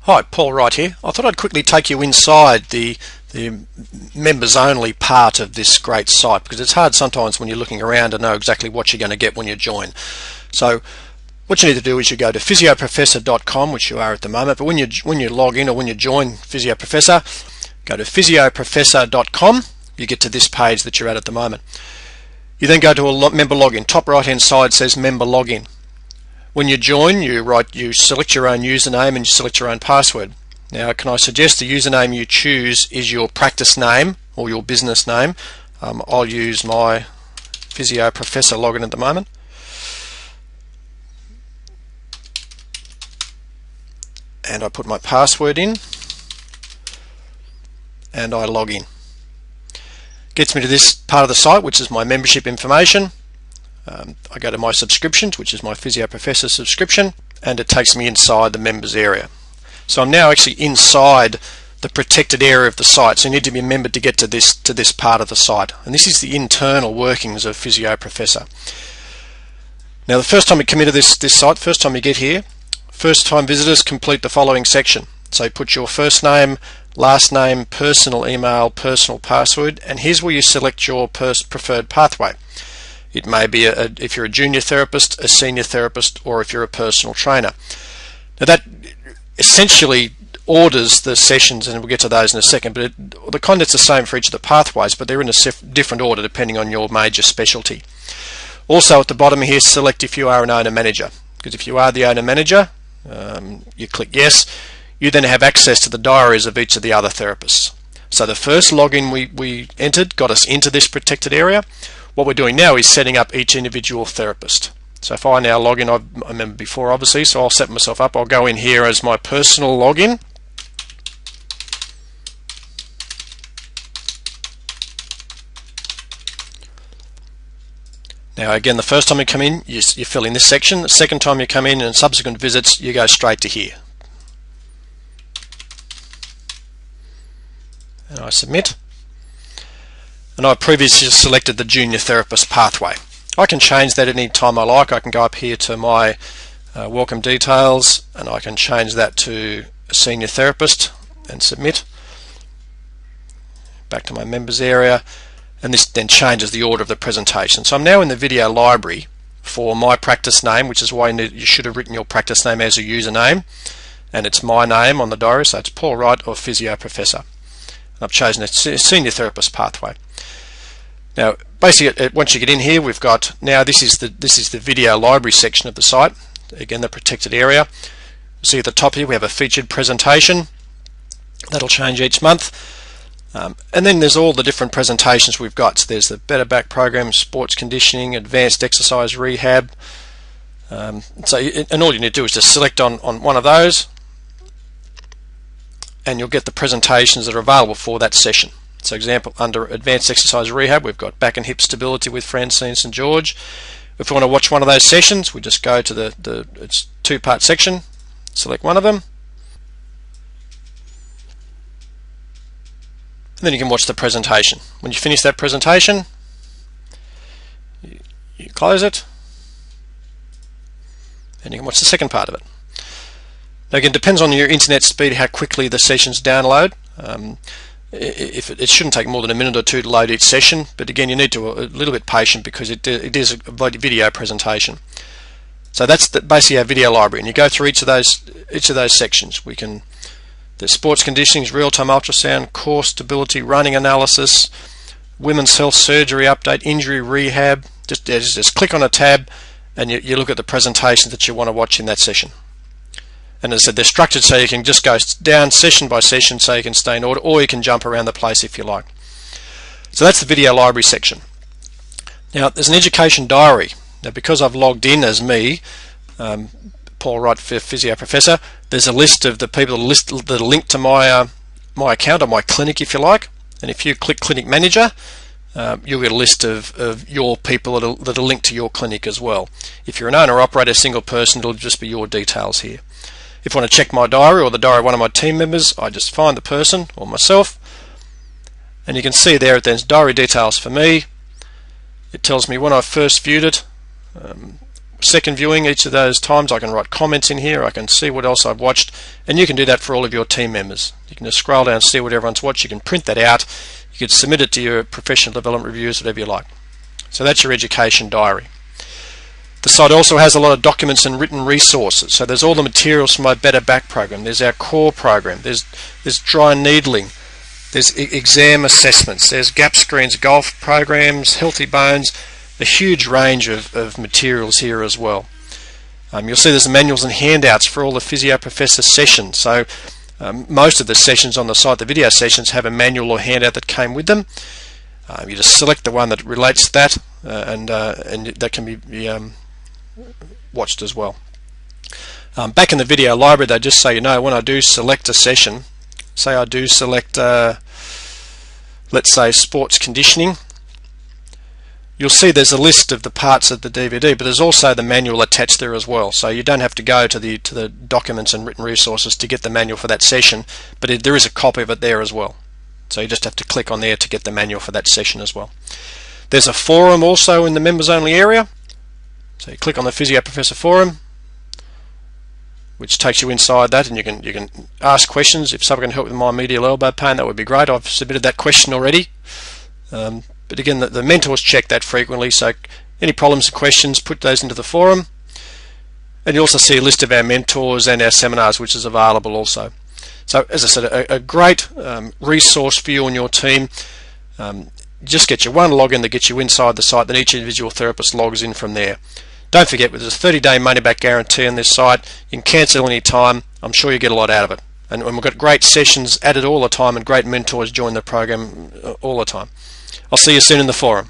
Hi, Paul Wright here. I thought I'd quickly take you inside the members only part of this great site, because it's hard sometimes when you're looking around to know exactly what you're going to get when you join. So what you need to do is you go to PhysioProfessor.com, which you are at the moment, but when you log in or when you join PhysioProfessor, go to PhysioProfessor.com, you get to this page that you're at the moment. You then go to a member login. Top right hand side says member login. When you join, you select your own username and you select your own password. Now, can I suggest the username you choose is your practice name or your business name? I'll use my PhysioProfessor login at the moment. And I put my password in and I log in. Gets me to this part of the site, which is my membership information. I go to my subscriptions, which is my PhysioProfessor subscription, and it takes me inside the members area. So I'm now actually inside the protected area of the site, so you need to be a member to get to this part of the site. And this is the internal workings of PhysioProfessor. Now, the first time you come into this site, first time you get here, first time visitors complete the following section. So you put your first name, last name, personal email, personal password, and here's where you select your preferred pathway. It may be if you're a junior therapist, a senior therapist, or if you're a personal trainer. Now that essentially orders the sessions, and we'll get to those in a second, but the content's the same for each of the pathways, but they're in a different order depending on your major specialty. Also at the bottom here, select if you are an owner manager, because if you are the owner manager, you click yes. You then have access to the diaries of each of the other therapists. So the first login we entered got us into this protected area. What we're doing now is setting up each individual therapist. So if I now log in, I remember before obviously, so I'll set myself up. I'll go in here as my personal login. Now again, the first time you come in, you fill in this section. The second time you come in and subsequent visits, you go straight to here. And I submit. And I previously selected the junior therapist pathway. I can change that any time I like. I can go up here to my welcome details and I can change that to a senior therapist and submit. Back to my members area, and this then changes the order of the presentation. So I'm now in the video library for my practice name, which is why you should have written your practice name as a username, and it's my name on the diary, so it's Paul Wright or PhysioProfessor. I've chosen a senior therapist pathway. Now, basically, once you get in here, we've got now this is the video library section of the site. Again, the protected area. See at the top here we have a featured presentation that'll change each month, and then there's all the different presentations we've got. So there's the Better Back program, sports conditioning, advanced exercise rehab. And all you need to do is just select on one of those, and you'll get the presentations that are available for that session. So example, under advanced exercise rehab, we've got back and hip stability with Francine St. George. If we want to watch one of those sessions, we just go to it's two-part section, select one of them, and then you can watch the presentation. When you finish that presentation, you close it, and you can watch the second part of it. Now again, it depends on your internet speed how quickly the sessions download. It shouldn't take more than a minute or two to load each session, but again you need to be a little bit patient because it is a video presentation. So that's basically our video library, and you go through each of those sections. The sports conditioning, real-time ultrasound, core stability, running analysis, women's health surgery update, injury rehab. Just click on a tab and you look at the presentations that you want to watch in that session. And as I said, they're structured so you can just go down session by session so you can stay in order, or you can jump around the place if you like. So that's the video library section. Now there's an education diary. Now because I've logged in as me, Paul Wright, PhysioProfessor, there's a list of the people that are linked to my account or my clinic if you like. And if you click Clinic Manager, you'll get a list of your people that are linked to your clinic as well. If you're an owner operator, single person, it'll just be your details here. If I want to check my diary or the diary of one of my team members, I just find the person or myself, and you can see there there's diary details for me. It tells me when I first viewed it, second viewing each of those times. I can write comments in here, I can see what else I've watched, and you can do that for all of your team members. You can just scroll down and see what everyone's watched. You can print that out, you can submit it to your professional development reviews, whatever you like. So that's your education diary. The site also has a lot of documents and written resources. So there's all the materials from my Better Back program, there's our core program, there's dry needling, there's exam assessments, there's gap screens, golf programs, healthy bones, a huge range of materials here as well. You'll see there's manuals and handouts for all the PhysioProfessor sessions. So most of the sessions on the site, the video sessions, have a manual or handout that came with them. You just select the one that relates to that, and that can be watched as well. Back in the video library, they just say, when I do select a session, say I do select, let's say, sports conditioning, you'll see there's a list of the parts of the DVD, but there's also the manual attached there as well. So you don't have to go to the documents and written resources to get the manual for that session, but there is a copy of it there as well. So you just have to click on there to get the manual for that session as well. There's a forum also in the members only area. So you click on the PhysioProfessor forum, which takes you inside that, and you can ask questions. If someone can help with my medial elbow pain, that would be great. I've submitted that question already. But again, the mentors check that frequently, so any problems or questions, put those into the forum. And you also see a list of our mentors and our seminars, which is available also. So as I said, a great resource for you and your team. Just get you one login that gets you inside the site, then each individual therapist logs in from there. Don't forget, there's a 30-day money-back guarantee on this site. You can cancel any time. I'm sure you get a lot out of it. And we've got great sessions added all the time, and great mentors join the program all the time. I'll see you soon in the forum.